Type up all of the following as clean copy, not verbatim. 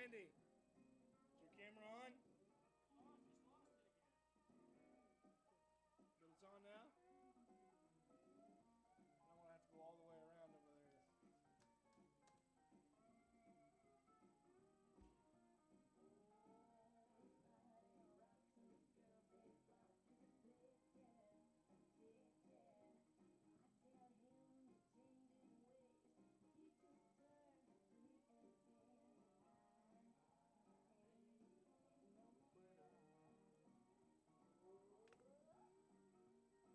Andy, is your camera on? Oh, I just lost it again. But it's on now? I don't want to have to go all the way around over there. It's on again, but it's just dark. Well, he's coming to climb the stairs. You miss playing softball? Not really. I mean, I miss being able to play softball. Right. But I know. You know when your arm goes out and stuff. it's more like from the waist, my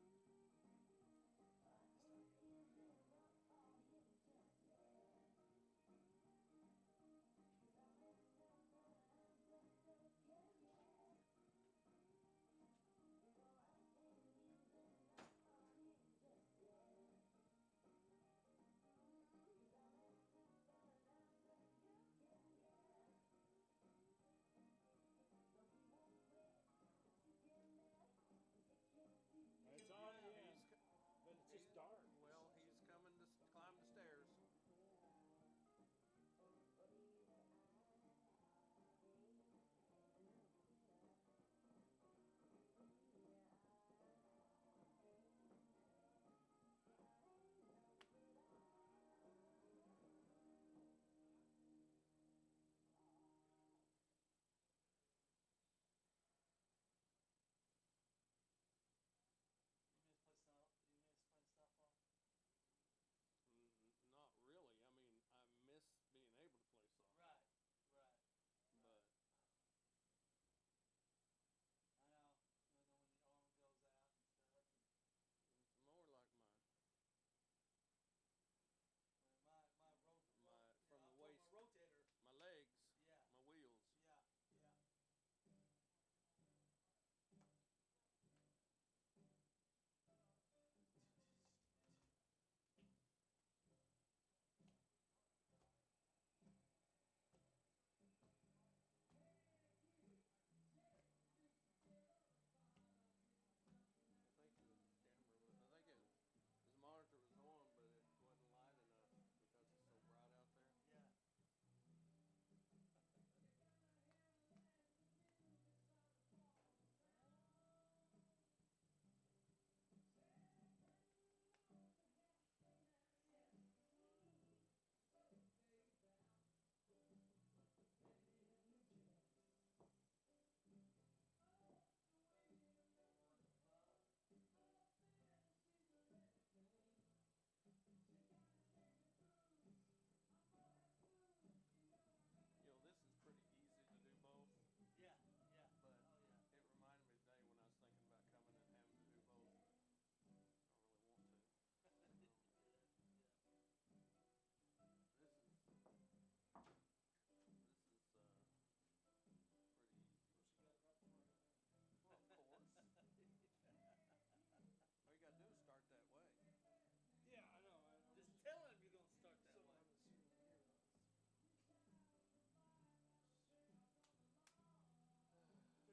rotator. my legs, Yeah. my wheels. Yeah. I think his monitor was on, but it wasn't light enough because it's so bright out there. Yeah. This is pretty easy to do both. Yeah. But it reminded me today when I was thinking about coming and having to do both. I don't really want to. This is pretty easy. Well, she got it right for you. Well, of course. All you gotta do is start that way. Yeah, I know. Just tell him you're gonna start that way.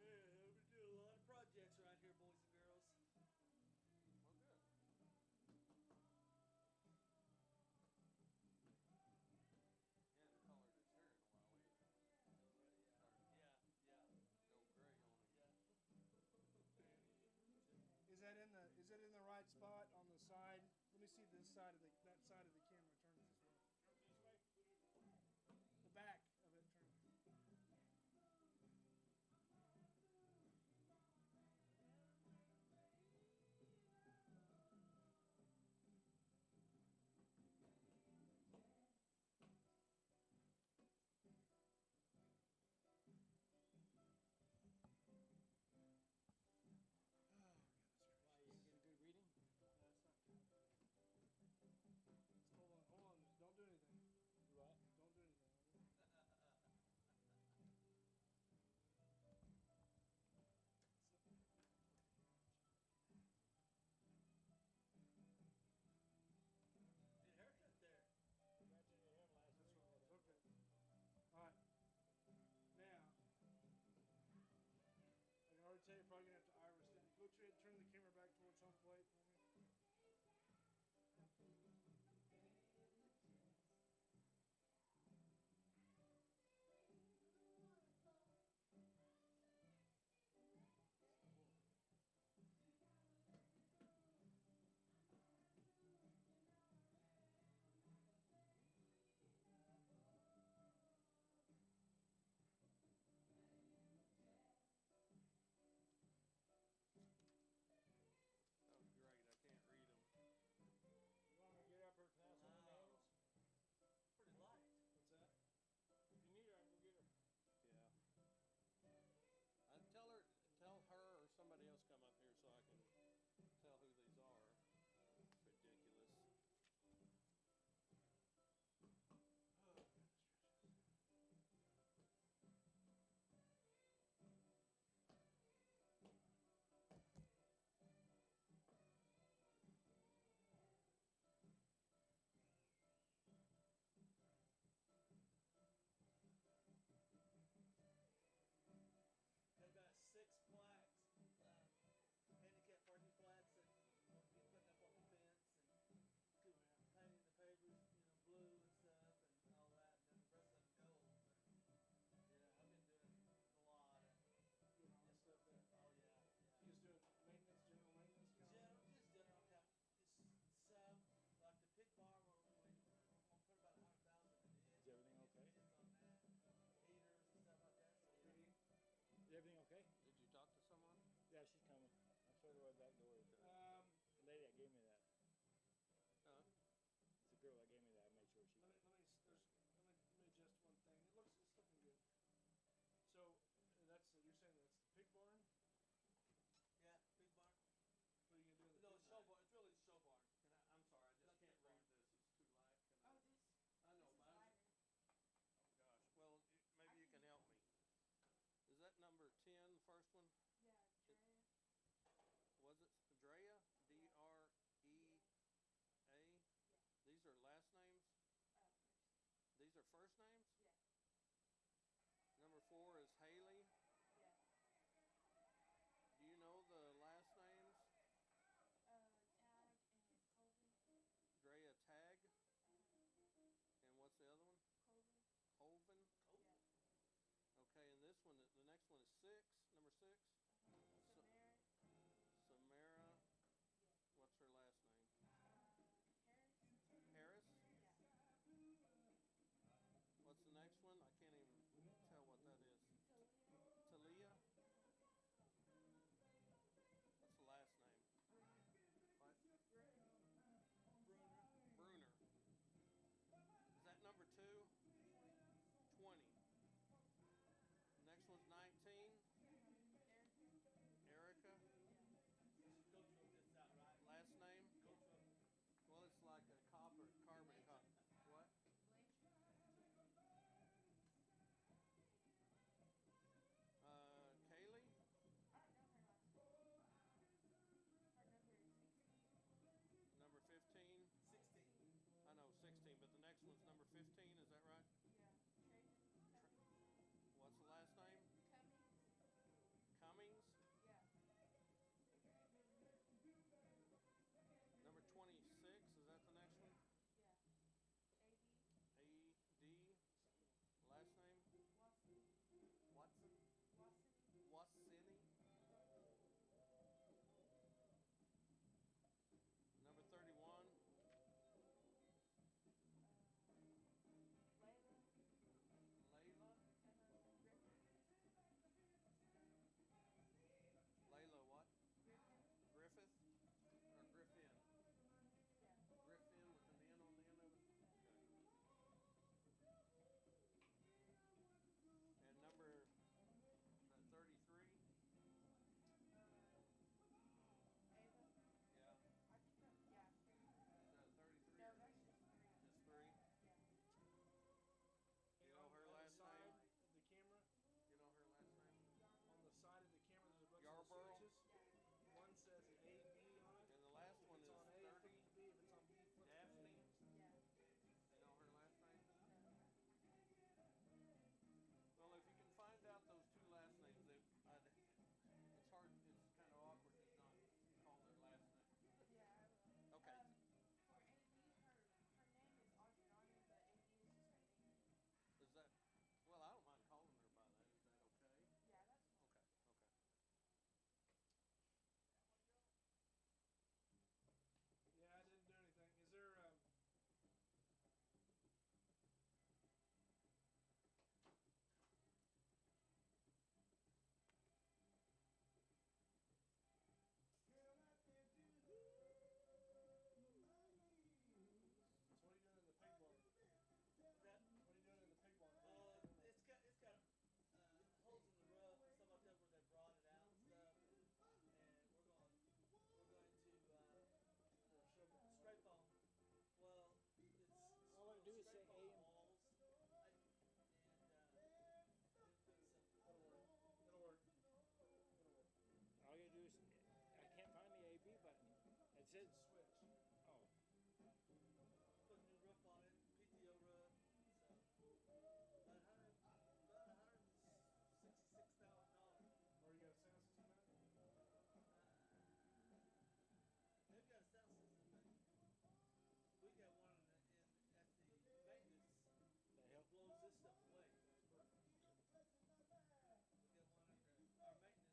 Yeah, we do a lot of projects around here, boys and girls. Well, good. He hadn't colored his hair in a while either. Yeah. Go gray on him. Yeah. Is it in the right spot on the side? Let me see this side of that side of the camera. Turn it this way. This way. The back of it. Turn it. Why, you get a good reading? That's not good. their first names? Yeah. Number 4 is Haley. Yeah. Do you know the last names? Tag and Colvin. Drea Tag. Uh-huh. And what's the other one? Colvin. Colvin. Yeah. Okay, and this one, the next one is 6, number 6. Samara. Samara. Yeah. What's her last name? Harris. Harris. Yeah. What's the next one? I can't even tell what that is. Talia. Talia. Uh-huh. What's the last name? Bruner. What? Bruner. Bruner. Bruner. Is that number 2? 20. 20. Next one's 19. Erica. Erica. Yeah. Coach wrote this out, right? Last name? Coach wrote Well, it's like a carbon copy. What? Blanchard. Kaylee? I don't know her last name. Her number is 16. Number 15. 16. 16. I know 16, but the next one's number 15. Is that right? Yeah. Trajan Cummings. What's the last name? Cummings. Cummings. Yeah. Number 26. Is that the next one? Yeah. AD. A.D. Last name? Wassini. Watson? Wassini. Wassini. Number 31. Layla. Layla. Griffin. Layla what? Griffin. Griffith? Or Griffin? Yeah. Griffin with an N on the end of it? Okay. And number 33? Ava. Yeah. I think that, yeah. Is that 33? No, that's just 3. Just 3? Yeah. You know her on last the side name? of the camera, You know her last name? on the side of the camera, there's a bunch Yarborough? of switches. Yeah. One says an A, B on it. And the last If one it's is on A, it 30. flips to B. If it's on B, it flips to A. Daphne? Yeah. You know her last name? No. Well, if you can find out those 2 last names, it's hard. It's kind of awkward to not call their last name. Yeah, I will. Okay. For AD, her name is Adriana, but AD is just her name. Is that? Well, I don't mind calling her by that. Is that okay? Yeah, that's fine. Okay. Okay. Yeah, I didn't do anything. Is there? So what are you doing in the pig barn? What's that? What are you doing in the pig barn? It's got holes in the roof and stuff like that where they brought it out and stuff, and we're going to spray foam. Well, it's All I do is spray say foam AM. walls, and then put some. It'll work. It'll work. It'll work. All you do is, I can't find the AB button. It It's says, a switch. oh, Put a new roof on it, PTO roof. So about $166,000. Or you got a sound system in it? They've got a sound system, but we got one at the maintenance. the It hell? blows this stuff away. That's perfect. We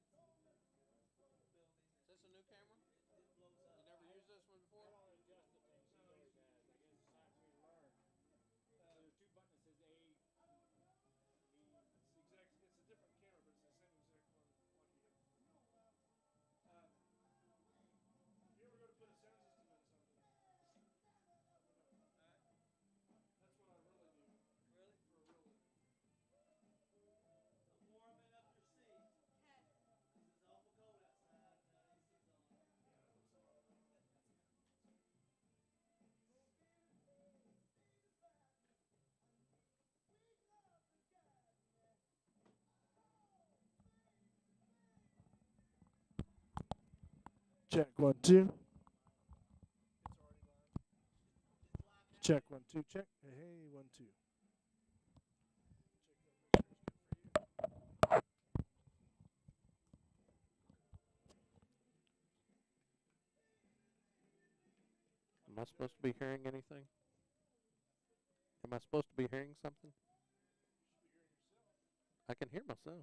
got one at our maintenance building. Is this a new camera? It blows up. You never used this one I before? don't adjust the things he always has. I guess it's time for me to learn. There's 2 buttons that says A, B. It's the exact. It's a different camera, but it's the same exact one like you got. If you ever go to put a sound system in something, let me know. Alright. That's what I really do Really? for a real living. I'm warming up your seat. Heck. 'Cause it's awful cold outside and AC's on. Yeah, I think so. Check 1 2. It's already live. It's live now. Check 1 2. Check. Hey 1 2. Am I supposed to be hearing anything? Am I supposed to be hearing something? I can hear myself.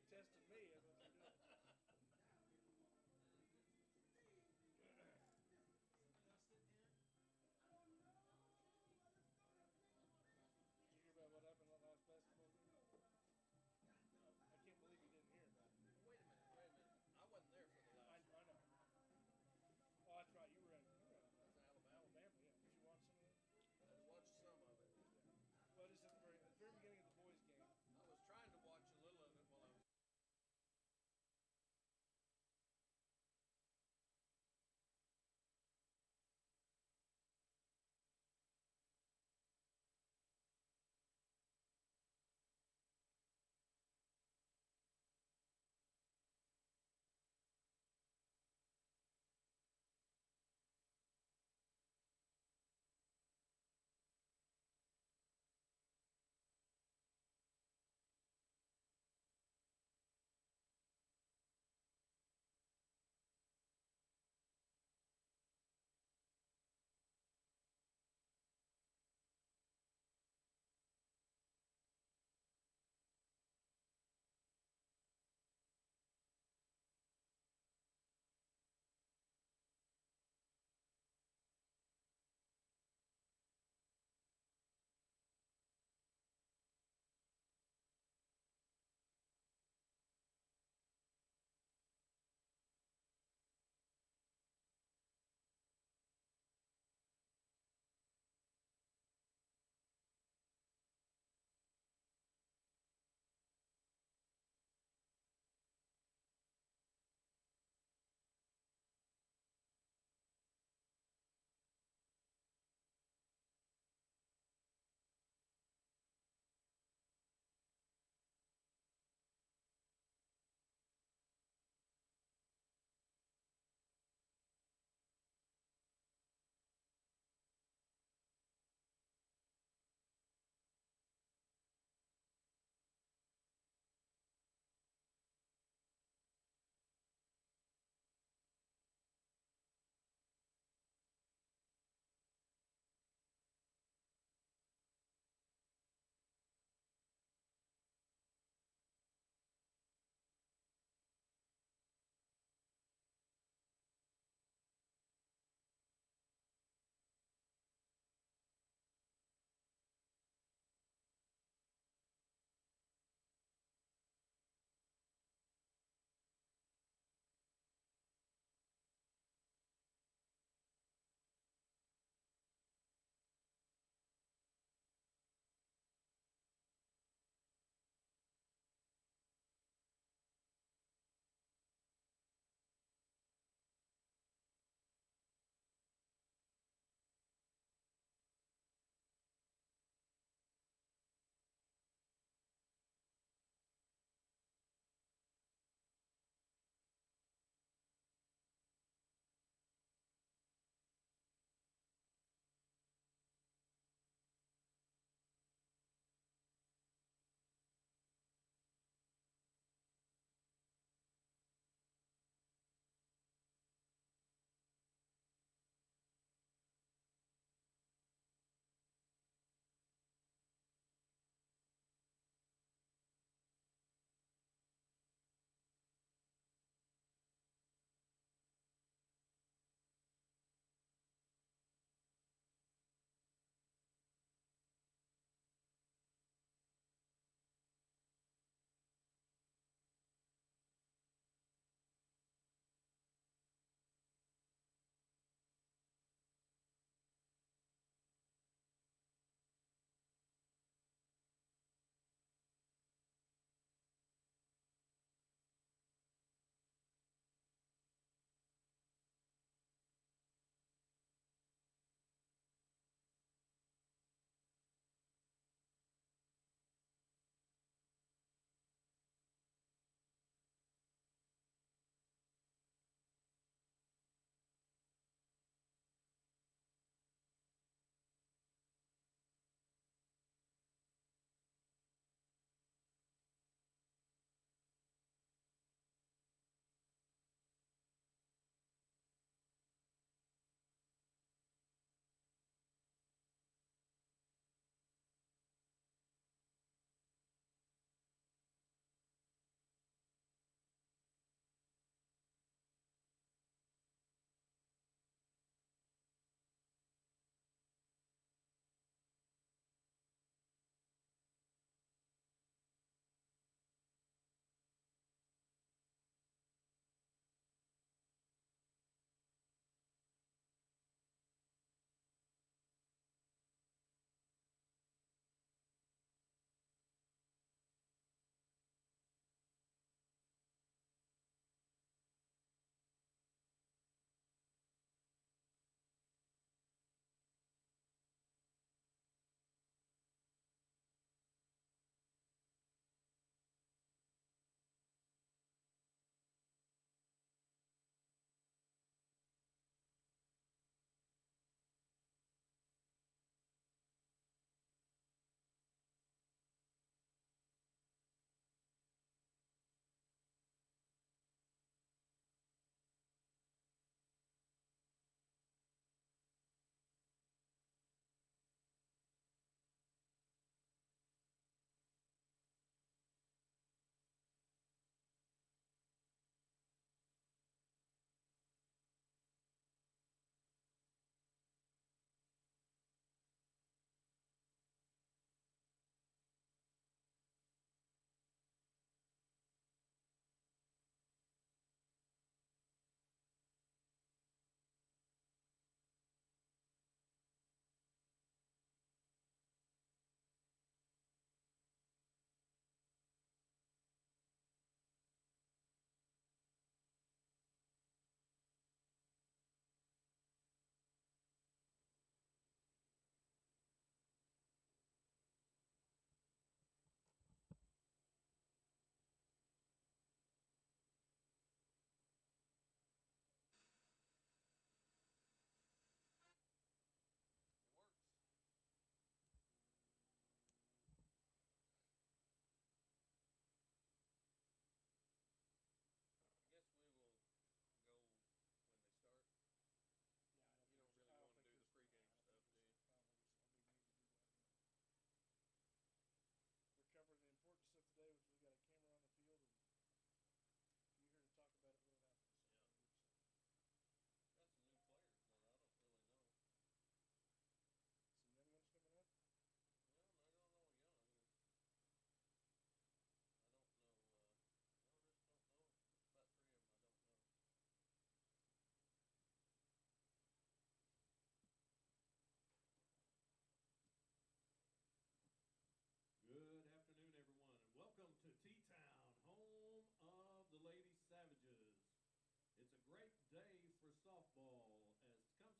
Testing me. That's what they're doing. Did you hear about what happened at last basketball game? I can't believe you didn't hear about it. Wait a minute. I wasn't there for the last I know. Oh, that's right. You were at That's Alabama. Alabama. Yeah. Did you watch some of that? I watched some of it. Well, just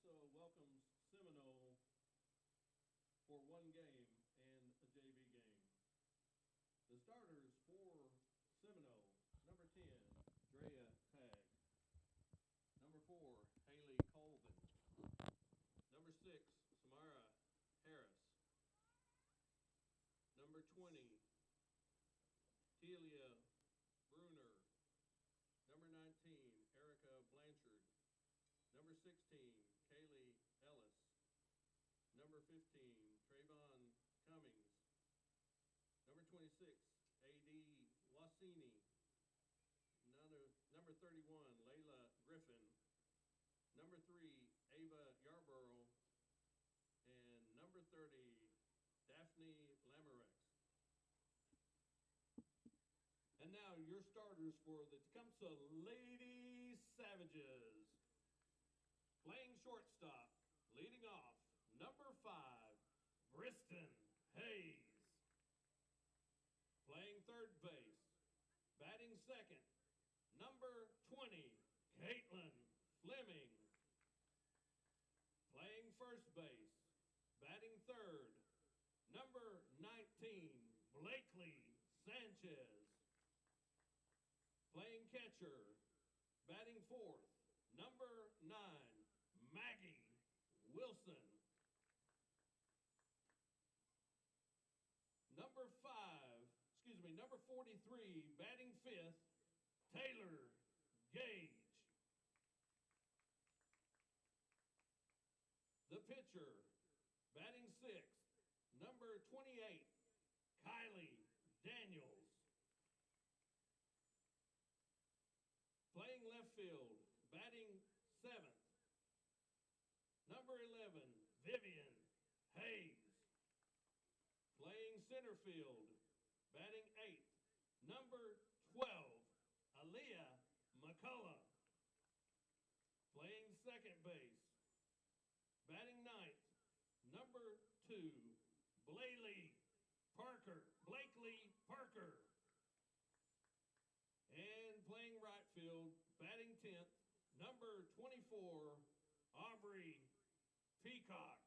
Tecumseh welcomes Seminole for one game and a JV game. The starters for Seminole, number 10, Drea Tagg. Number 4, Haley Colvin. Number 6, Samara Harris. Number 20, Telia Bruner. Number 19, Erica Blanchard. Number 16, Kaylee Ellis. Number 15, Trayvon Cummings. Number 26, A.D. Wasini. Number 31, Layla Griffin. Number 3, Ava Yarborough. And number 30, Daphne Lamorex. And now your starters for the Tecumseh Lady Savages. Playing shortstop, leading off, number 5, Briston Hayes. Playing third base, batting second, number 20, Caitlin Fleming. Playing first base, batting third, number 19, Blakely Sanchez. Playing catcher, batting fourth, number 9, Maggie Wilson. Number 43, batting fifth, Taylor Gage. The pitcher, batting sixth, number 28, Kylie Daniels. Playing left field, batting seventh, number 11, Vivian Hayes. Playing center field, batting eighth, number 12, Aaliyah McCullough. Playing second base, batting ninth, number 2, Blakely Parker. And playing right field, batting 10th, number 24, Aubrey Peacock.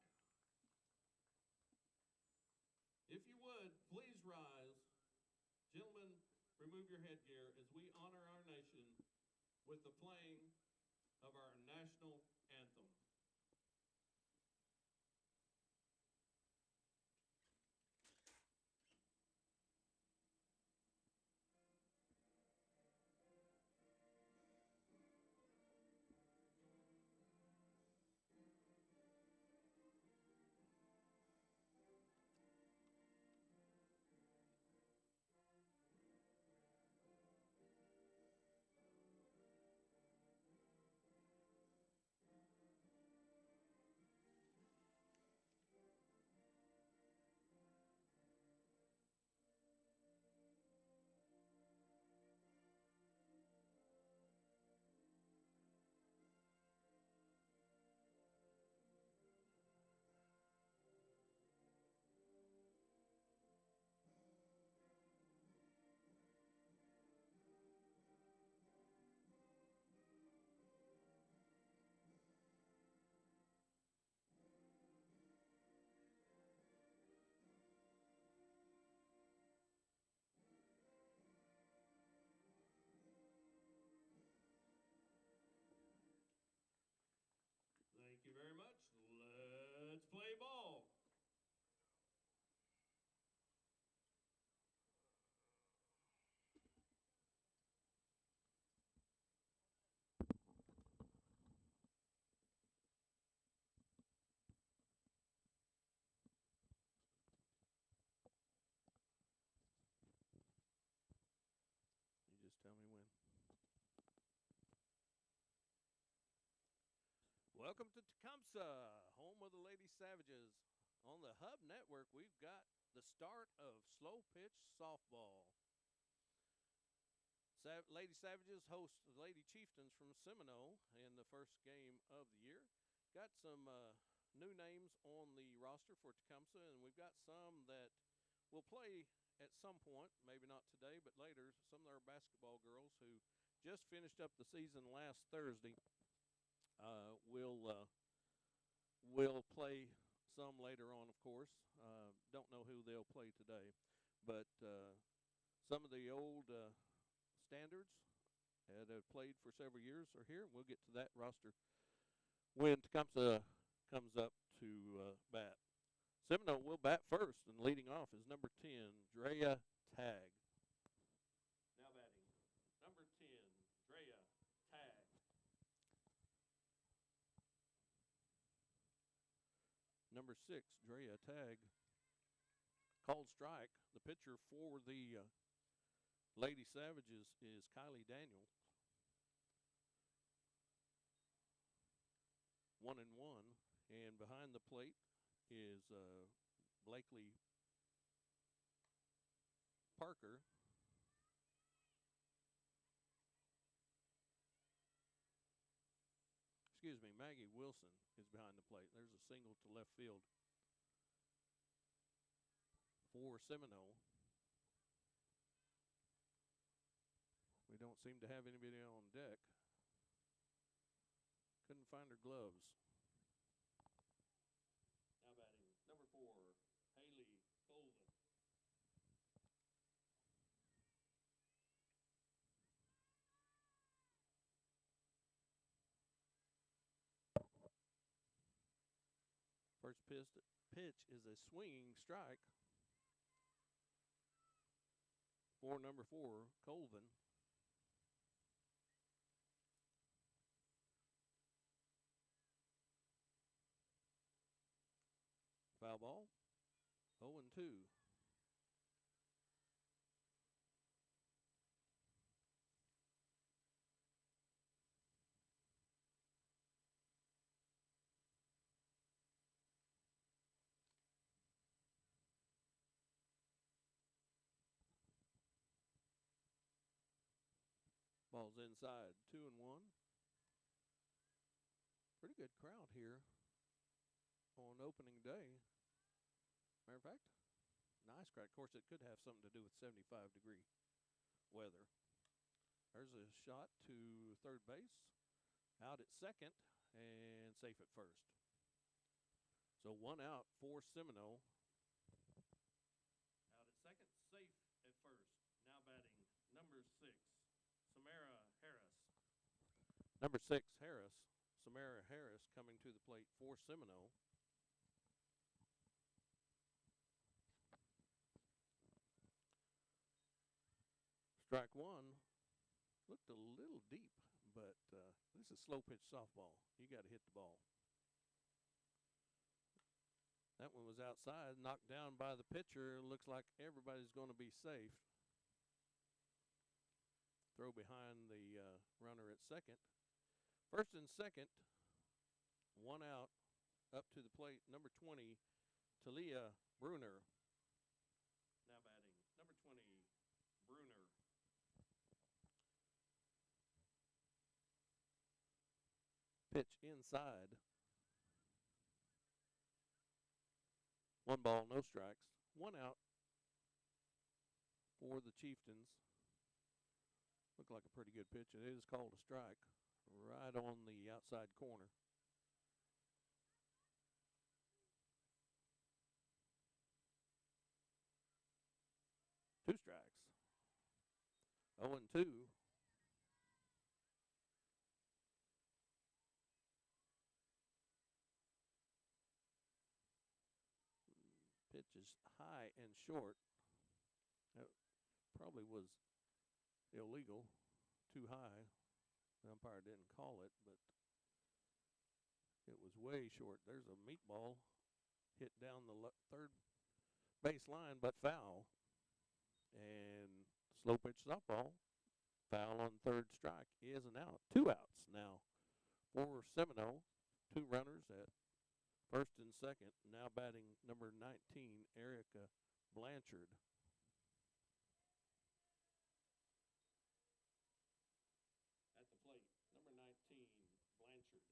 If you would, please rise. Gentlemen, remove your headgear as we honor our nation with the playing of our national anthem. Thank you very much. Let's play ball. You just tell me when. Welcome to Tecumseh, home of the Lady Savages. On the Hub Network, we've got the start of slow pitch softball. Lady Savages host the Lady Chieftains from Seminole in the first game of the year. Got some new names on the roster for Tecumseh, and we've got some that will play at some point, maybe not today, but later. Some of our basketball girls who just finished up the season last Thursday will will play some later on, of course. Don't know who they'll play today, but some of the old standards that have played for several years are here. We'll get to that roster when Tecumseh comes up to bat. Seminole will bat first, and leading off is number 10, Drea Tag. Now batting, number 10, Drea Tag. Number 6, Drea Tag, called strike. The pitcher for the Lady Savages is Kylie Daniel. 1-1, and behind the plate is Blakely Parker. Excuse me, Maggie Wilson is behind the plate. There's a single to left field for Seminole. We don't seem to have anybody on deck. Couldn't find her gloves. Now batting, number 4, Haley Colvin. First pitch is a swinging strike for number 4, Colvin. Foul ball, 0-2. Ball's inside, 2-1. Pretty good crowd here on opening day. Matter of fact, nice crowd. Of course, it could have something to do with 75-degree weather. There's a shot to third base, out at second, and safe at first. So 1 out for Seminole. Out at second, safe at first. Now batting, number 6, Samara Harris. Number 6, Harris. Samara Harris coming to the plate for Seminole. Strike 1 looked a little deep, but this is slow pitch softball. You got to hit the ball. That one was outside, knocked down by the pitcher. Looks like everybody's going to be safe. Throw behind the runner at second. First and second, 1 out. Up to the plate, number 20, Talia Bruner. Now batting, number 20, Bruner. Pitch inside. 1 ball, no strikes. 1 out for the Chieftains. Looked like a pretty good pitch. It is called a strike right on the outside corner. Two strikes. 0-2. Pitch is high and short. That probably was illegal. Too high. The umpire didn't call it, but it was way short. There's a meatball hit down the third base line, but foul. And slow pitch softball, foul on third strike is an out. 2 outs now for Seminole. 2 runners at first and second. Now batting number 19, Erica Blanchard. At the plate, number 19, Blanchard.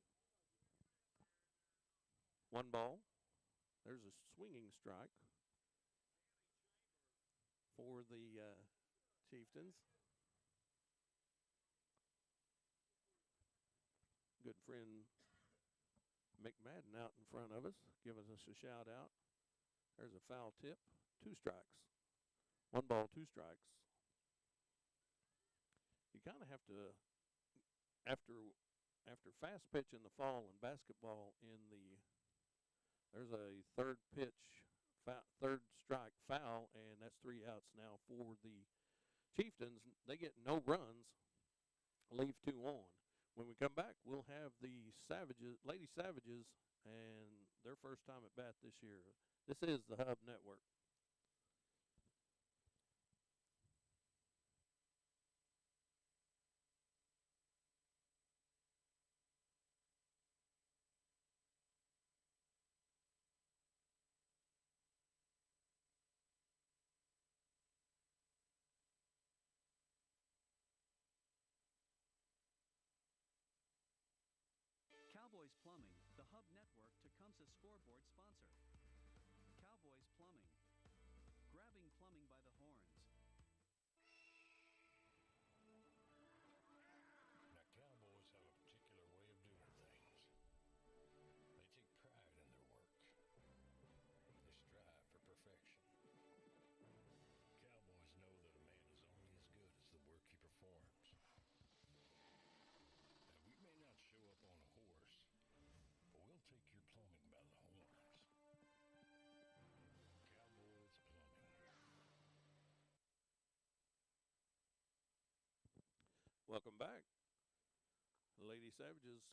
1 ball. There's a swinging strike for the Chieftains. Good friend McMadden out in front of us, giving us a shout out. There's a foul tip. 2 strikes. 1 ball, 2 strikes. You kind of have to, after fast pitch in the fall and basketball there's a third pitch, third strike foul, and that's 3 outs now for the Chieftains. They get no runs, leave 2 on. When we come back, we'll have the Lady Savages, and their first time at bat this year. This is the Hub Network. Cowboys Plumbing, the Hub Network Tecumseh scoreboard sponsor. Cowboys Plumbing, grabbing plumbing by the horns. Now, cowboys have a particular way of doing things. They take pride in their work. They strive for perfection. Cowboys know that a man is only as good as the work he performs. Now, we may not show up on a horse, but we'll take your plumbing by the horns. Cowboys Plumbing. Welcome back. The Lady Savages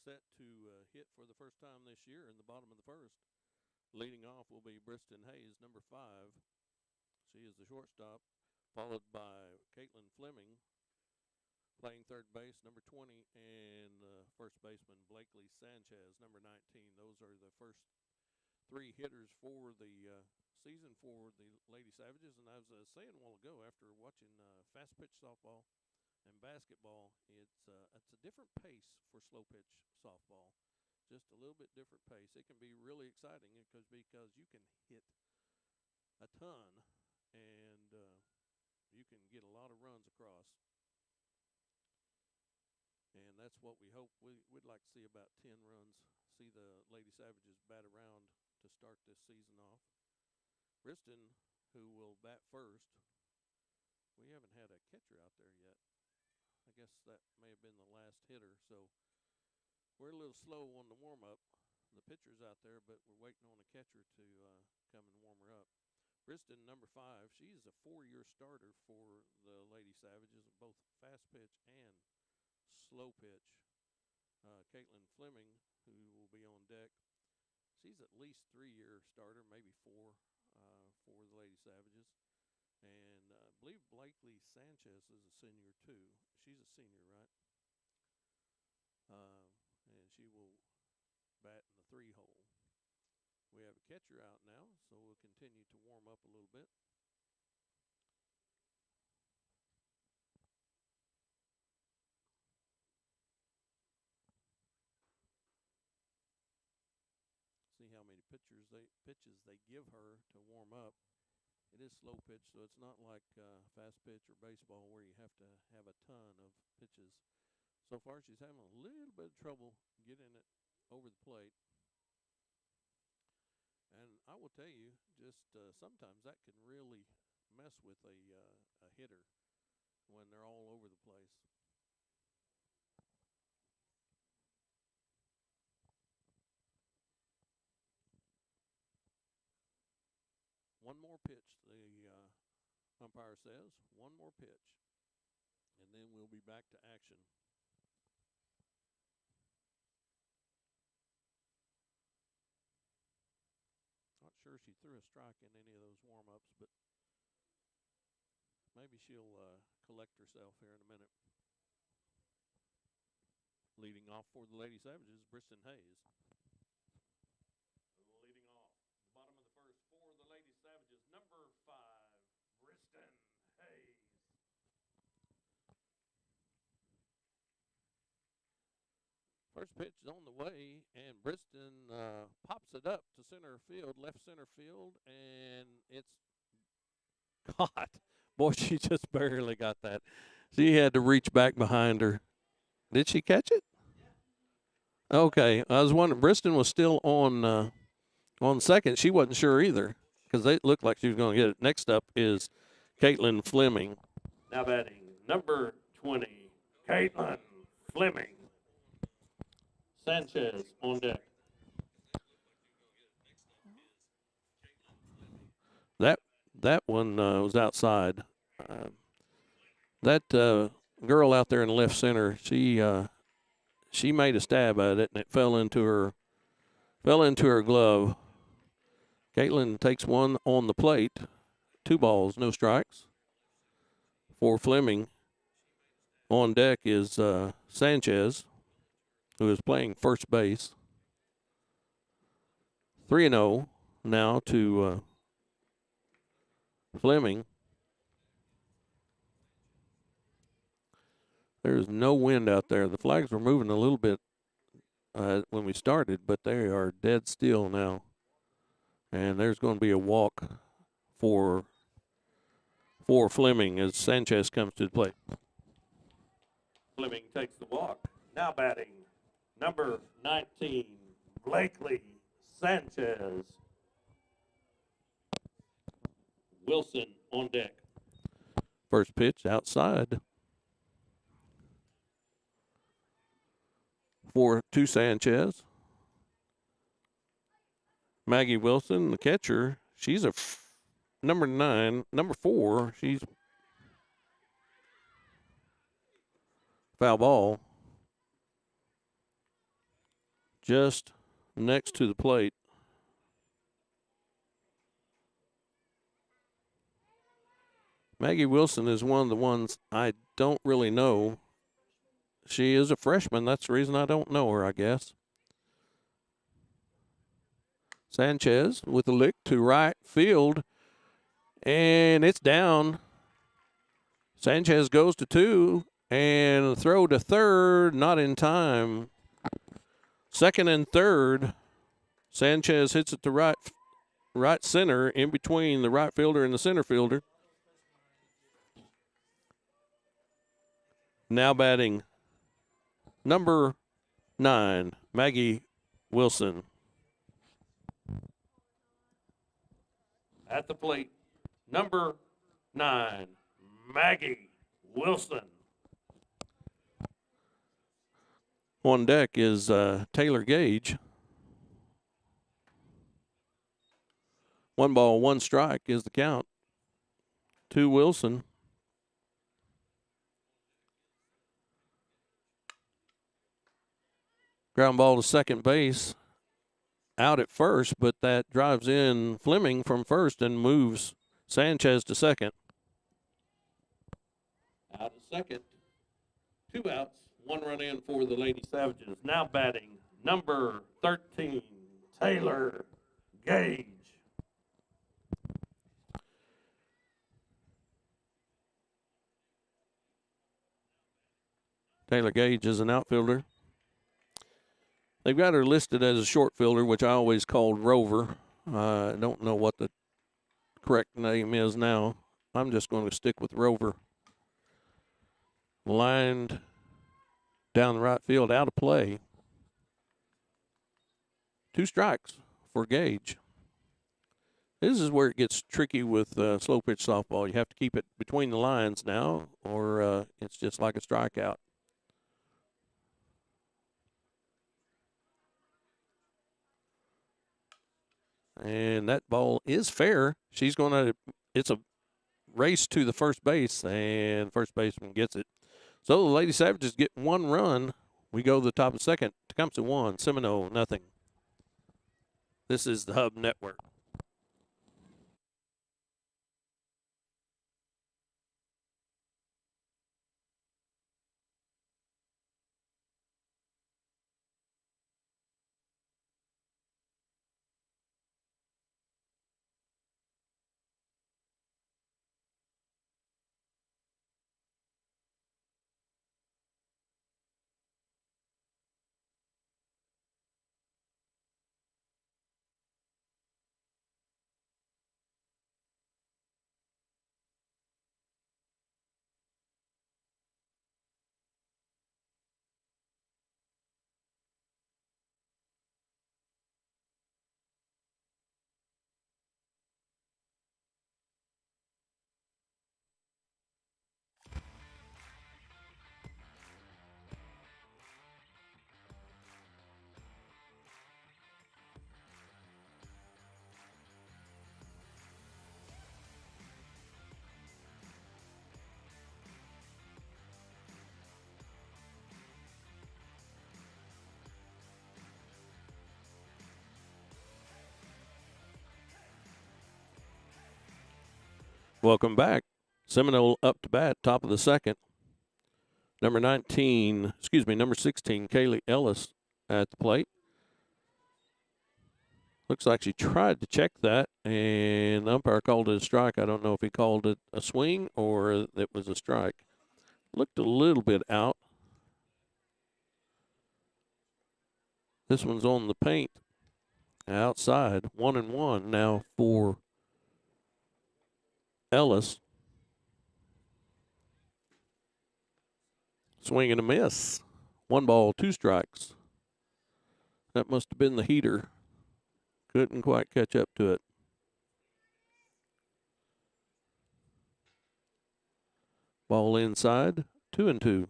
set to hit for the first time this year in the bottom of the first. Leading off will be Briston Hayes, number 5. She is the shortstop, followed by Caitlin Fleming, playing third base, number 20, and first baseman Blakely Sanchez, number 19. Those are the first 3 hitters for the season for the Lady Savages. And I was saying a while ago, after watching fast pitch softball and basketball, it's a different pace for slow pitch softball, just a little bit different pace. It can be really exciting because you can hit a ton and you can get a lot of runs across. And that's what we hope. We'd like to see about 10 runs, see the Lady Savages bat around to start this season off. Briston, who will bat first, we haven't had a catcher out there yet. I guess that may have been the last hitter, so we're a little slow on the warm-up. The pitcher's out there, but we're waiting on a catcher to come and warm her up. Briston, number 5, she's a 4-year starter for the Lady Savages, both fast pitch and slow pitch. Caitlin Fleming, who will be on deck, she's at least 3-year starter, maybe 4 for the Lady Savages. And I believe Blakely Sanchez is a senior too. She's a senior, right? And she will bat in the 3-hole. We have a catcher out now, so we'll continue to warm up a little bit. See how many pitches they give her to warm up. It is slow pitch, so it's not like fast pitch or baseball where you have to have a ton of pitches. So far, she's having a little bit of trouble getting it over the plate. And I will tell you, just sometimes that can really mess with a hitter when they're all over the place. One more pitch, the umpire says. One more pitch. And then we'll be back to action. Not sure she threw a strike in any of those warm-ups, but maybe she'll collect herself here in a minute. Leading off for the Lady Savages, Briston Hayes. Leading off, the bottom of the first for the Lady Savages, number 5, Briston Hayes. First pitch is on the way, and Briston pops it up to center field, left center field, and it's caught. Boy, she just barely got that. She had to reach back behind her. Did she catch it? Okay, I was wondering. Briston was still on second. She wasn't sure either because it looked like she was going to get it. Next up is Caitlin Fleming. Now batting number 20, Caitlin Fleming. Sanchez on deck. That one was outside. Uh, that girl out there in left center, she made a stab at it and it fell into her glove. Caitlin takes one on the plate. 2 balls, no strikes. For Fleming, on deck is Sanchez, who is playing first base. 3-0 now to Fleming. There's no wind out there. The flags were moving a little bit when we started, but they are dead still now. And there's going to be a walk for Fleming as Sanchez comes to the plate. Fleming takes the walk. Now batting, number 19, Blakely Sanchez. Wilson on deck. First pitch outside to Sanchez. Maggie Wilson, the catcher, she's number 4. She's foul ball just next to the plate. Maggie Wilson is one of the ones I don't really know. She is a freshman. That's the reason I don't know her, I guess. Sanchez with a lick to right field, and it's down. Sanchez goes to 2, and throw to third, not in time. Second and third, Sanchez hits it to right center, in between the right fielder and the center fielder. Now batting, number 9, Maggie Wilson. At the plate, number 9, Maggie Wilson. On deck is Taylor Gage. 1 ball, 1 strike is the count to Wilson. Ground ball to second base. Out at first, but that drives in Fleming from first and moves Sanchez to second. Out at second. 2 outs. 1 run in for the Lady Savages. Now batting, number 13, Taylor Gage. Taylor Gage is an outfielder. They've got her listed as a short fielder, which I always called Rover. I don't know what the correct name is now. I'm just going to stick with Rover. Lined down the right field, out of play. 2 strikes for Gage. This is where it gets tricky with slow pitch softball. You have to keep it between the lines now, or it's just like a strikeout. And that ball is fair. It's a race to the first base, and first baseman gets it. So the Lady Savages get 1 run. We go to the top of the second. Tecumseh 1, Seminole nothing. This is the Hub Network. Welcome back. Seminole up to bat, top of the second. Number 16, Kaylee Ellis at the plate. Looks like she tried to check that, and the umpire called it a strike. I don't know if he called it a swing or it was a strike. Looked a little bit out. This one's on the paint. Outside, 1-1 now for Ellis. Swing and a miss. 1 ball, 2 strikes. That must have been the heater. Couldn't quite catch up to it. Ball inside, 2-2.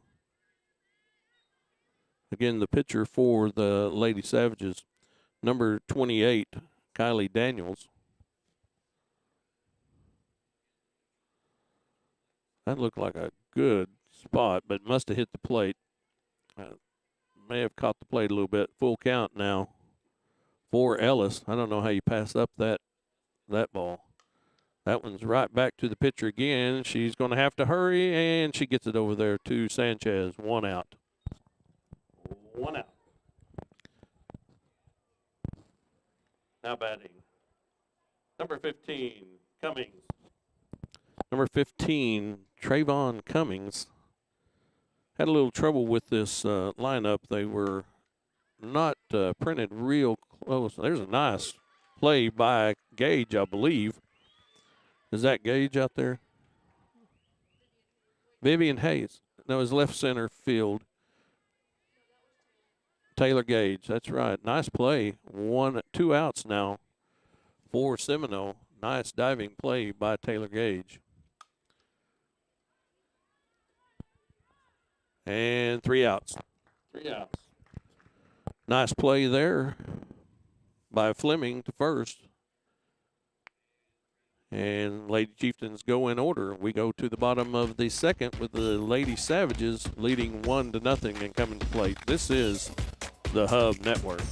Again, the pitcher for the Lady Savages, number 28, Kylie Daniels. That looked like a good spot, but must have hit the plate. May have caught the plate a little bit. Full count now for Ellis. I don't know how you pass up that ball. That one's right back to the pitcher again. She's going to have to hurry, and she gets it over there to Sanchez. 1 out. 1 out. Now batting. Number 15, Cummings. Number 15, Trayvon Cummings. Had a little trouble with this lineup. They were not printed real close. There's a nice play by Gage, I believe. Is that Gage out there? Vivian Hayes. No, his left center field. Taylor Gage, that's right. Nice play. 2 outs now for Seminole. Nice diving play by Taylor Gage. And 3 outs. 3 outs. Nice play there by Fleming to first. And Lady Chieftains go in order. We go to the bottom of the second with the Lady Savages leading 1-0 and coming to plate. This is the Hub Network.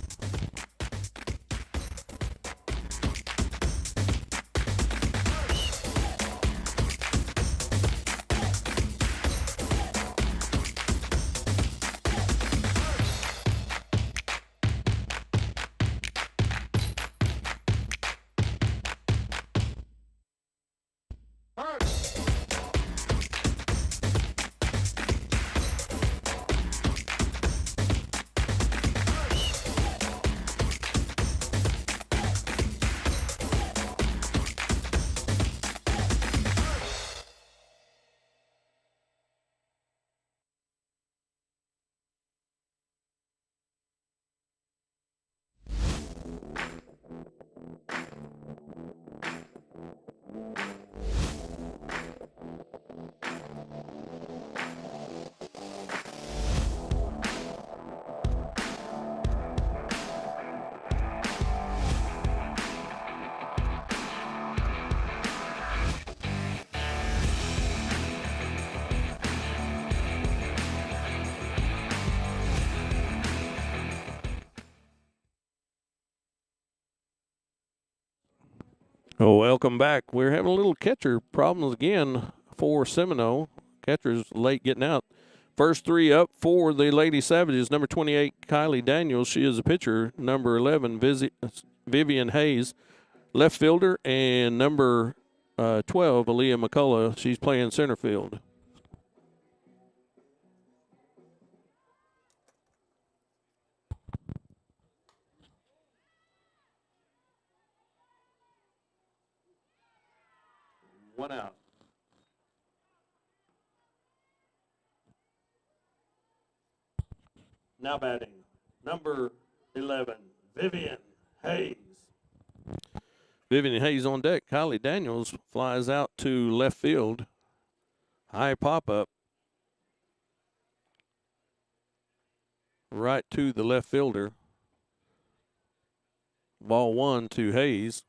Oh, welcome back. We're having a little catcher problems again for Seminole. Catcher's late getting out. First 3 up for the Lady Savages. Number 28, Kylie Daniels. She is a pitcher. Number 11, Vivian Hayes, left fielder. And number 12, Aaliyah McCullough. She's playing center field. One out. Now batting, number 11, Vivian Hayes. Vivian Hayes on deck. Kylie Daniels flies out to left field. High pop-up. Right to the left fielder. Ball 1 to Hayes.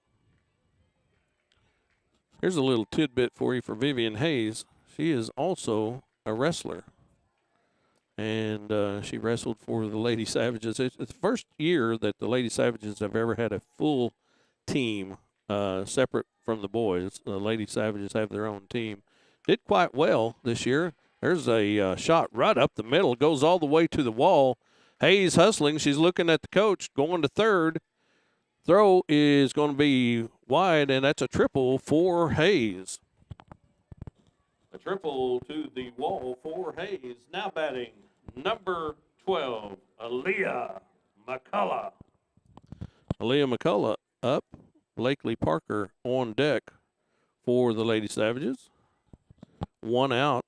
Here's a little tidbit for you for Vivian Hayes. She is also a wrestler. And she wrestled for the Lady Savages. It's the first year that the Lady Savages have ever had a full team separate from the boys. The Lady Savages have their own team. Did quite well this year. There's a shot right up the middle, goes all the way to the wall. Hayes hustling. She's looking at the coach, going to third. Throw is going to be wide, and that's a triple for Hayes. A triple to the wall for Hayes. Now batting, number 12, Aaliyah McCullough. Aaliyah McCullough up. Blakely Parker on deck for the Lady Savages. One out.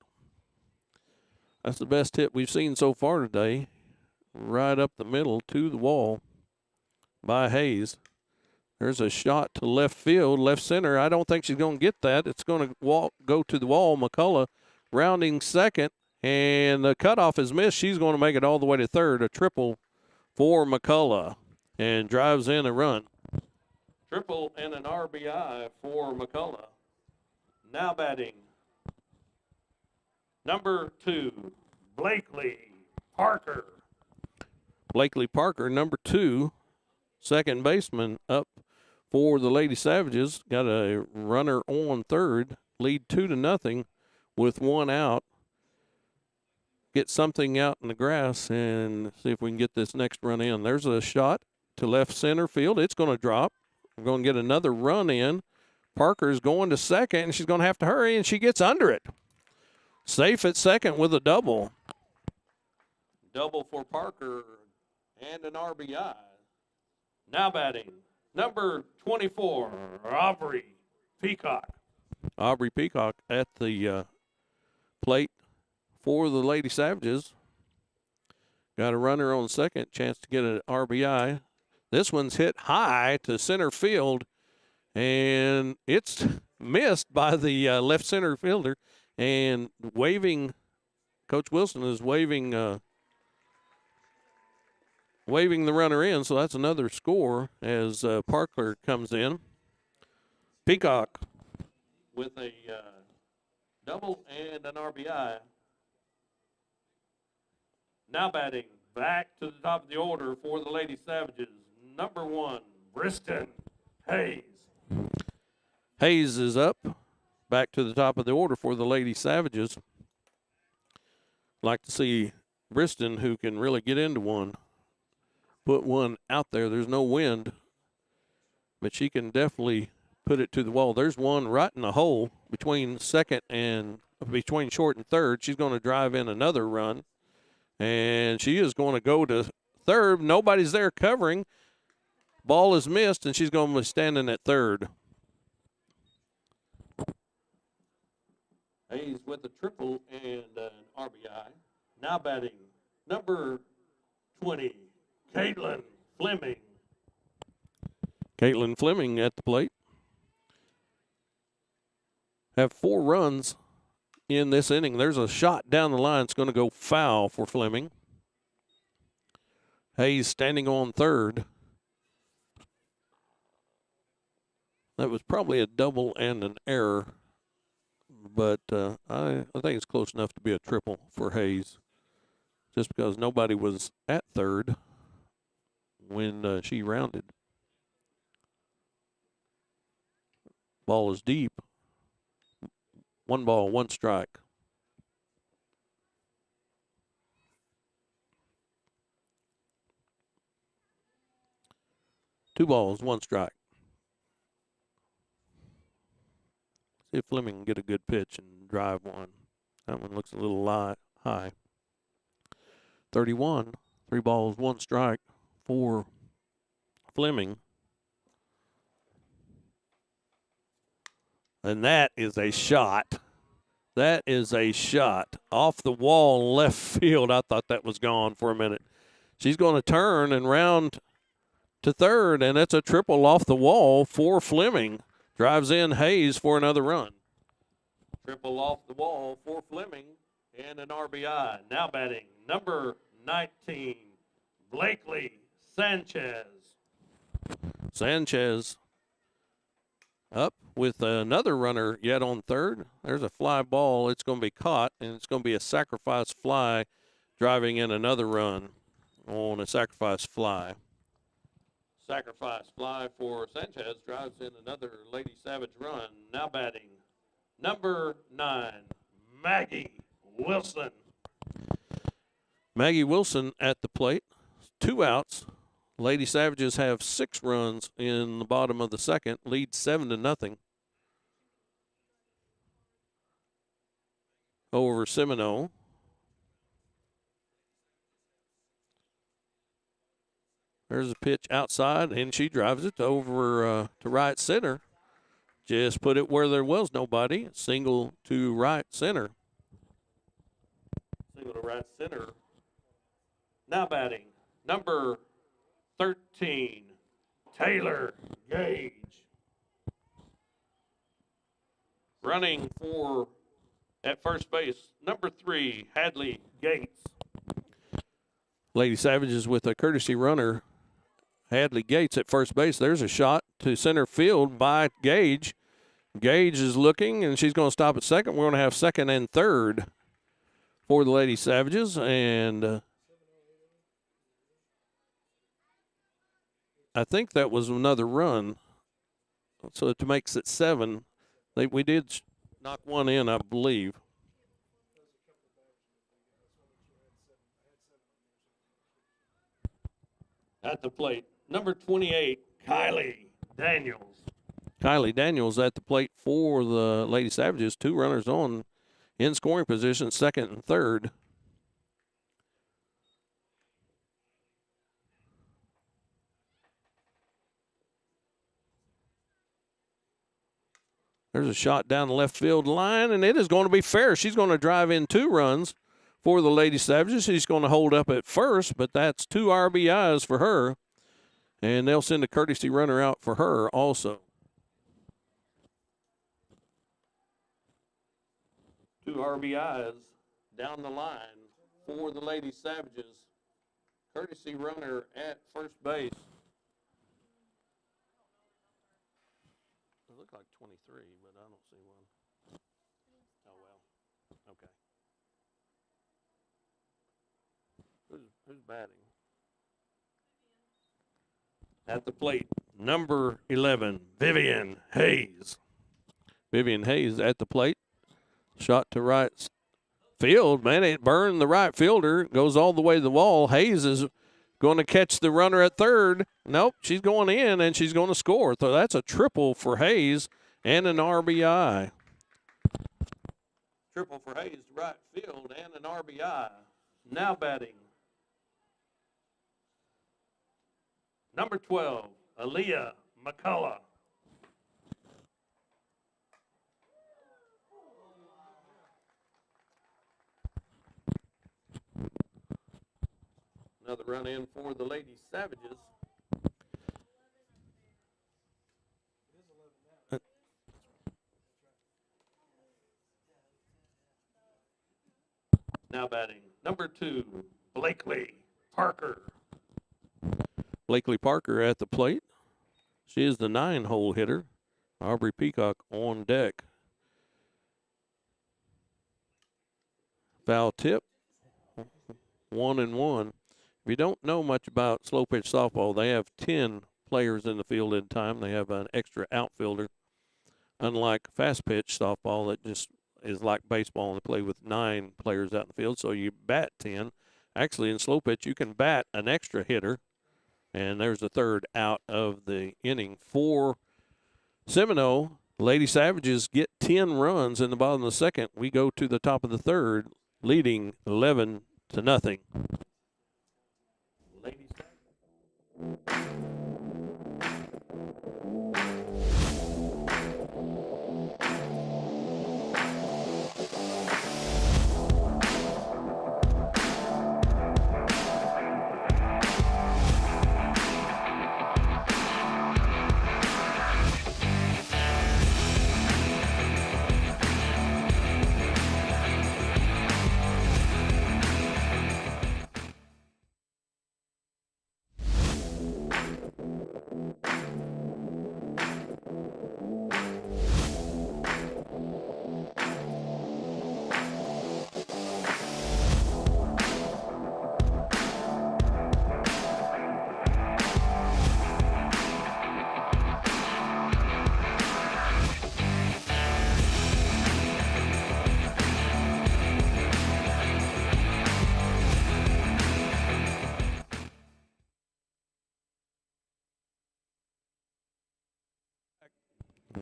That's the best hit we've seen so far today. Right up the middle to the wall by Hayes. There's a shot to left field, left center. I don't think she's going to get that. It's going to go to the wall. McCullough rounding second, and the cutoff is missed. She's going to make it all the way to third. A triple for McCullough, and drives in a run. Triple and an RBI for McCullough. Now batting, number 2, Blakely Parker. Blakely Parker, number 2, second baseman, up for the Lady Savages. Got a runner on third. Lead 2-0 with one out. Get something out in the grass and see if we can get this next run in. There's a shot to left center field. It's going to drop. We're going to get another run in. Parker's going to second, and she's going to have to hurry, and she gets under it. Safe at second with a double. Double for Parker and an RBI. Now batting, number 24, Aubrey Peacock. Aubrey Peacock at the plate for the Lady Savages. Got a runner on second, chance to get an RBI. This one's hit high to center field, and it's missed by the left center fielder. And waving, Coach Wilson is waving the runner in, so that's another score as Parker comes in. Peacock with a double and an RBI. Now batting back to the top of the order for the Lady Savages, number 1, Briston Hayes. Hayes is up, back to the top of the order for the Lady Savages. Like to see Briston, who can really get into one, put one out there. There's no wind, but she can definitely put it to the wall. There's one right in the hole between short and third. She's going to drive in another run, and she is going to go to third. Nobody's there covering. Ball is missed, and she's going to be standing at third. Hayes with a triple and an RBI. Now batting, number 20, Caitlin Fleming. Caitlin Fleming at the plate. Have 4 runs in this inning. There's a shot down the line. It's going to go foul for Fleming. Hayes standing on third. That was probably a double and an error, but I think it's close enough to be a triple for Hayes, just because nobody was at third when she rounded. Ball is deep. 1 ball, 1 strike. Two balls, 1 strike. See if Fleming can get a good pitch and drive one. That one looks a little high. 31, 3 balls, 1 strike for Fleming. And that is a shot. That is a shot off the wall left field. I thought that was gone for a minute. She's going to turn and round to third, and that's a triple off the wall for Fleming. Drives in Hayes for another run. Triple off the wall for Fleming and an RBI. Now batting, number 19, Blakely Sanchez. Sanchez up with another runner yet on third. There's a fly ball. It's going to be caught, and it's going to be a sacrifice fly, driving in another run on a sacrifice fly. Sacrifice fly for Sanchez drives in another Lady Savage run. Now batting, number 9, Maggie Wilson. Maggie Wilson at the plate. 2 outs. Lady Savages have 6 runs in the bottom of the second, lead 7-0 over Seminole. There's a pitch outside, and she drives it over to right center. Just put it where there was nobody. Single to right center. Single to right center. Now batting, number 13, Taylor Gage. Running for, at first base, number 3, Hadley Gates. Lady Savages with a courtesy runner, Hadley Gates at first base. There's a shot to center field by Gage. Gage is looking, and she's going to stop at second. We're going to have second and third for the Lady Savages, and I think that was another run. So it makes it 7. We did knock one in, I believe. At the plate, number 28, Kylie Daniels. Kylie Daniels at the plate for the Lady Savages. 2 runners on in scoring position, second and third. There's a shot down the left field line, and it is going to be fair. She's going to drive in 2 runs for the Lady Savages. She's going to hold up at first, but that's 2 RBIs for her, and they'll send a courtesy runner out for her also. 2 RBIs down the line for the Lady Savages. Courtesy runner at first base. It looked like 23, but I don't see one. Oh, well. Okay. Who's batting? At the plate, number 11, Vivian Hayes. Vivian Hayes at the plate. Shot to right field. Man, it burned the right fielder. Goes all the way to the wall. Hayes is going to catch the runner at third. Nope, she's going in, and she's going to score. So that's a triple for Hayes and an RBI. Triple for Hayes to right field and an RBI. Now batting, number 12, Aaliyah McCullough. Another run in for the Lady Savages. Now batting, number 2, Blakely Parker. Blakely Parker at the plate. She is the 9-hole hitter. Aubrey Peacock on deck. Foul tip. 1-1. If you don't know much about slow pitch softball, they have 10 players in the field at a time. They have an extra outfielder. Unlike fast pitch softball, that just is like baseball, and they play with 9 players out in the field. So you bat 10. Actually, in slow pitch, you can bat an extra hitter. And there's the third out of the inning for Seminole. Lady Savages get 10 runs in the bottom of the second. We go to the top of the third, leading 11-0. Ladies.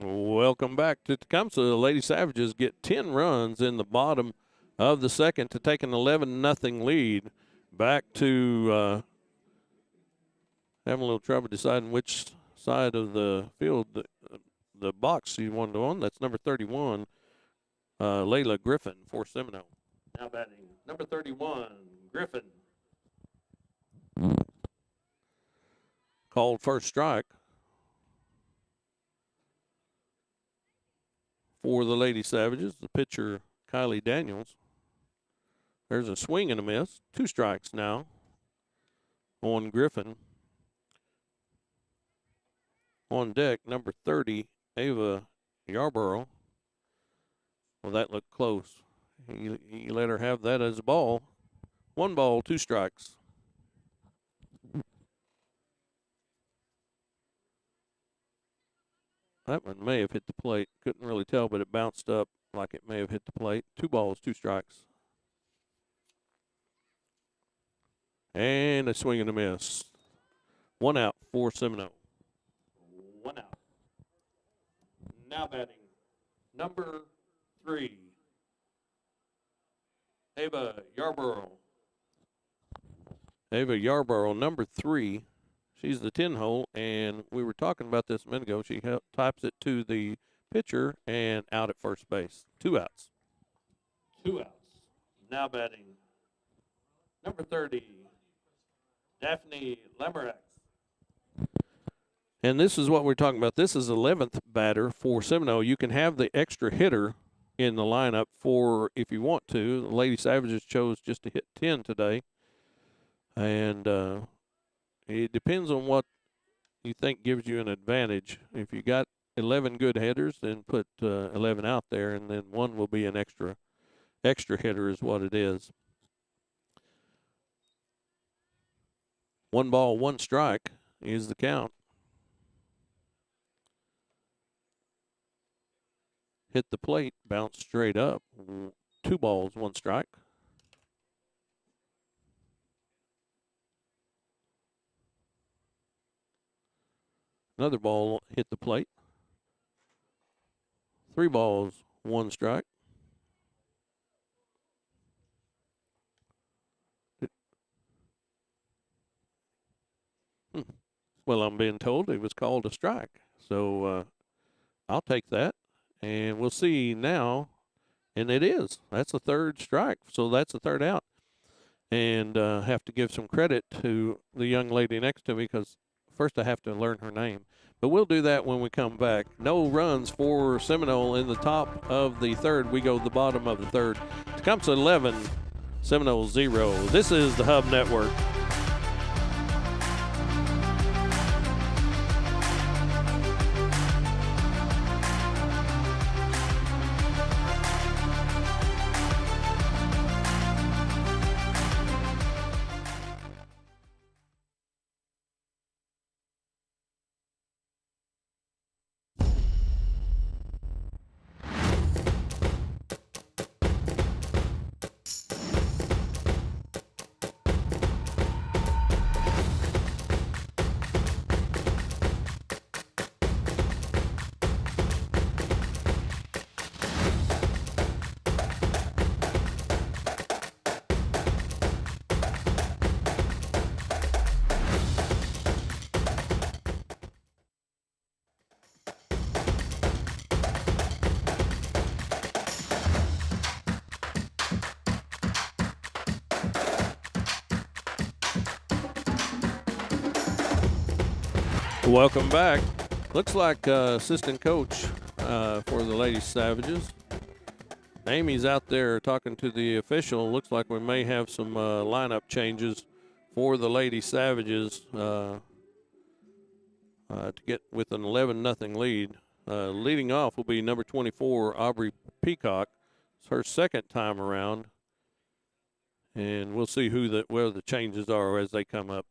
Welcome back to Tecumseh. The Lady Savages get 10 runs in the bottom of the second to take an 11-0 lead. Back to having a little trouble deciding which side of the field, the box you wanted on. That's number 31, Layla Griffin for Seminole. Now batting number 31, Griffin. Called first strike for the Lady Savages. The pitcher, Kylie Daniels. There's a swing and a miss. 2 strikes now on Griffin. On deck, number 30, Ava Yarborough. Well, that looked close. He let her have that as a ball. 1 ball, 2 strikes. That one may have hit the plate. Couldn't really tell, but it bounced up like it may have hit the plate. 2 balls, 2 strikes. And a swing and a miss. 1 out for Seminole. 1 out. Now batting, number 3, Ava Yarborough. Ava Yarborough, number 3. She's the 10 hole, and we were talking about this a minute ago. She types it to the pitcher and out at first base. 2 outs. 2 outs. Now batting, number 30, Daphne Lamarax. And this is what we're talking about. This is 11th batter for Seminole. You can have the extra hitter in the lineup for if you want to. The Lady Savages chose just to hit 10 today. And it depends on what you think gives you an advantage. If you got 11 good hitters, then put 11 out there, and then 1 will be an extra hitter is what it is. 1 ball, 1 strike is the count. Hit the plate, bounce straight up. 2 balls, 1 strike. Another ball hit the plate. 3 balls, 1 strike. Well, I'm being told it was called a strike. So I'll take that. And we'll see now. And it is. That's the 3rd strike. So that's the 3rd out. And have to give some credit to the young lady next to me because first I have to learn her name. But we'll do that when we come back. No runs for Seminole in the top of the 3rd. We go to the bottom of the 3rd. Tecumseh 11, Seminole 0. This is the Hub Network. Welcome back. Looks like assistant coach for the Lady Savages. Amy's out there talking to the official. Looks like we may have some lineup changes for the Lady Savages to get with an 11-0 lead. Leading off will be number 24, Aubrey Peacock. It's her 2nd time around. And we'll see where the changes are as they come up.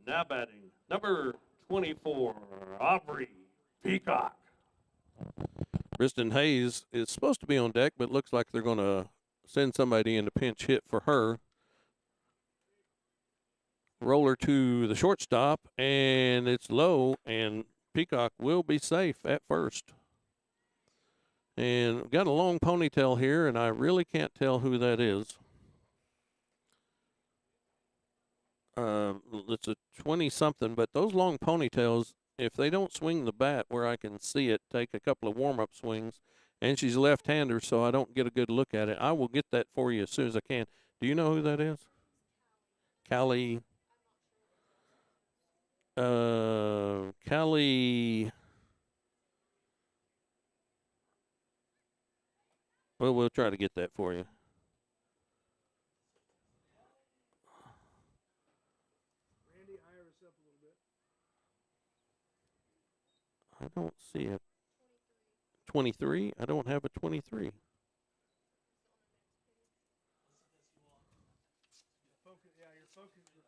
Now batting, number 24, Aubrey Peacock. Kristen Hayes is supposed to be on deck, but looks like they're going to send somebody in to pinch hit for her. Roller to the shortstop, and it's low, and Peacock will be safe at first. And got a long ponytail here, and I really can't tell who that is. It's a 20-something, but those long ponytails, if they don't swing the bat where I can see it, take a couple of warm-up swings, and she's a left-hander, so I don't get a good look at it. I will get that for you as soon as I can. Do you know who that is? Callie. Callie. Well, we'll try to get that for you. Randy, higher us up a little bit. I don't see it. 23? I don't have a 23. Focus, yeah, you're focusing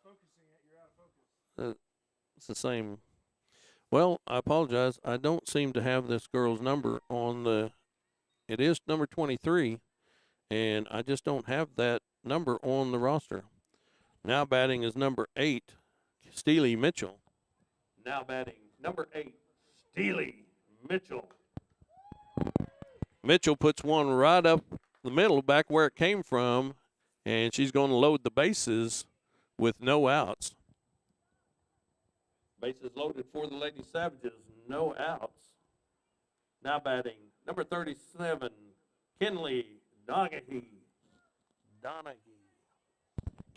it. You're out of focus. It's the same. Well, I apologize. I don't seem to have this girl's number on the. It is number 23, and I just don't have that number on the roster. Now batting is number 8, Steely Mitchell. Now batting number 8, Steely Mitchell. Mitchell puts one right up the middle, back where it came from, and she's going to load the bases with no outs. Bases loaded for the Lady Savages, no outs. Now batting number 37, Kinley Donaghy.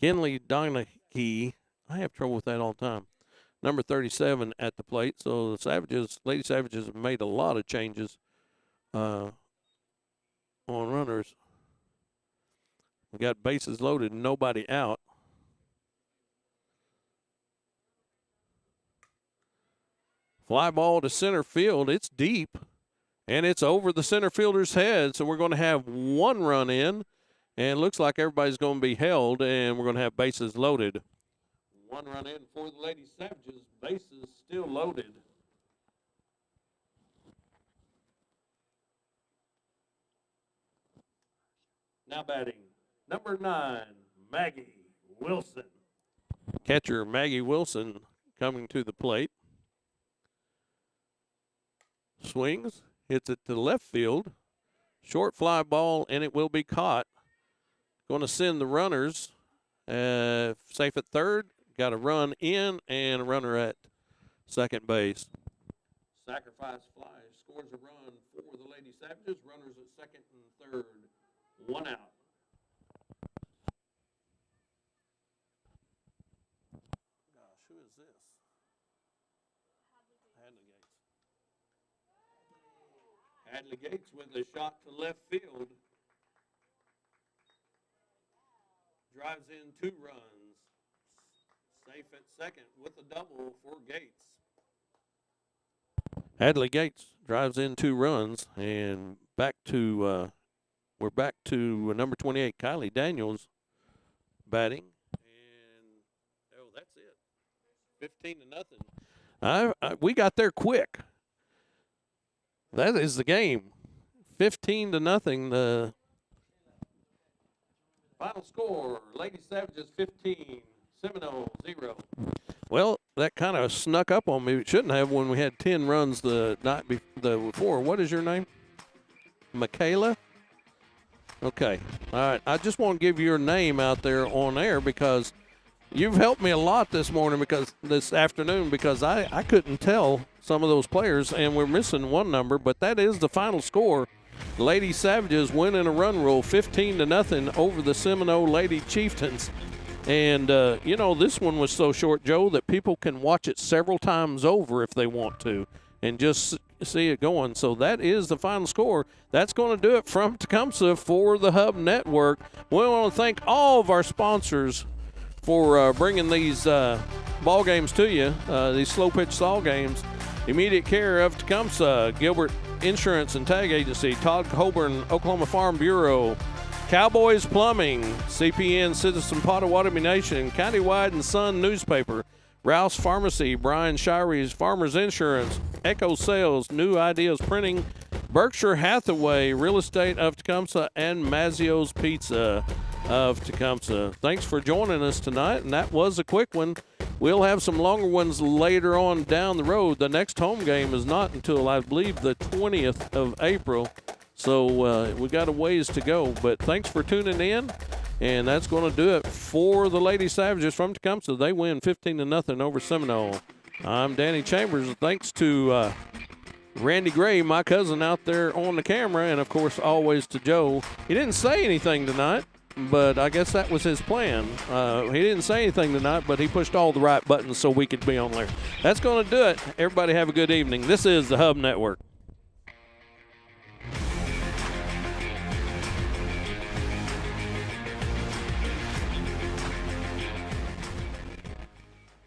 Kinley Donaghy. I have trouble with that all the time. Number 37 at the plate. So the Savages, Lady Savages, have made a lot of changes on runners. We got bases loaded, nobody out. Fly ball to center field. It's deep, and it's over the center fielder's head. So we're going to have one run in, and it looks like everybody's going to be held, and we're going to have bases loaded. One run in for the Lady Savages. Bases still loaded. Now batting, number 9, Maggie Wilson. Catcher Maggie Wilson coming to the plate. Swings, hits it to left field. Short fly ball, and it will be caught. Going to send the runners safe at third. Got a run in and a runner at second base. Sacrifice fly scores a run for the Lady Savages. Runners at second and third. One out. Gosh, who is this? Hadley Gates with a shot to left field. Drives in 2 runs. Safe at second with a double for Gates. Hadley Gates drives in 2 runs, and back to we're back to number 28, Kylie Daniels, batting, and that's it. 15-0. We got there quick. That is the game. 15-0. The final score: Lady Savages 15, Seminoles 0. Well, that kind of snuck up on me. It shouldn't have when we had 10 runs the night before. What is your name? Michaela? Okay. All right. I just want to give your name out there on air because you've helped me a lot this afternoon because I couldn't tell some of those players, and we're missing one number, but that is the final score. Lady Savages win in a run rule 15-0 over the Seminole Lady Chieftains. And, this one was so short, Joe, that people can watch it several times over if they want to and just see it going. So that is the final score. That's going to do it from Tecumseh for the Hub Network. We want to thank all of our sponsors for bringing these ball games to you, these slow pitch softball games. Immediate Care of Tecumseh, Gilbert Insurance and Tag Agency, Todd Coburn, Oklahoma Farm Bureau, Cowboys Plumbing, CPN Citizen Potawatomi Nation, Countywide and Sun Newspaper, Rouse Pharmacy, Brian Shire's Farmers Insurance, Echo Sales, New Ideas Printing, Berkshire Hathaway, Real Estate of Tecumseh, and Mazzio's Pizza of Tecumseh. Thanks for joining us tonight, and that was a quick one. We'll have some longer ones later on down the road. The next home game is not until, I believe, the 20th of April. So we got a ways to go. But thanks for tuning in. And that's going to do it for the Lady Savages from Tecumseh. They win 15-0 over Seminole. I'm Danny Chambers. Thanks to Randy Gray, my cousin out there on the camera, and, of course, always to Joe. He didn't say anything tonight, but I guess that was his plan. He didn't say anything tonight, but he pushed all the right buttons so we could be on there. That's going to do it. Everybody have a good evening. This is the Hub Network.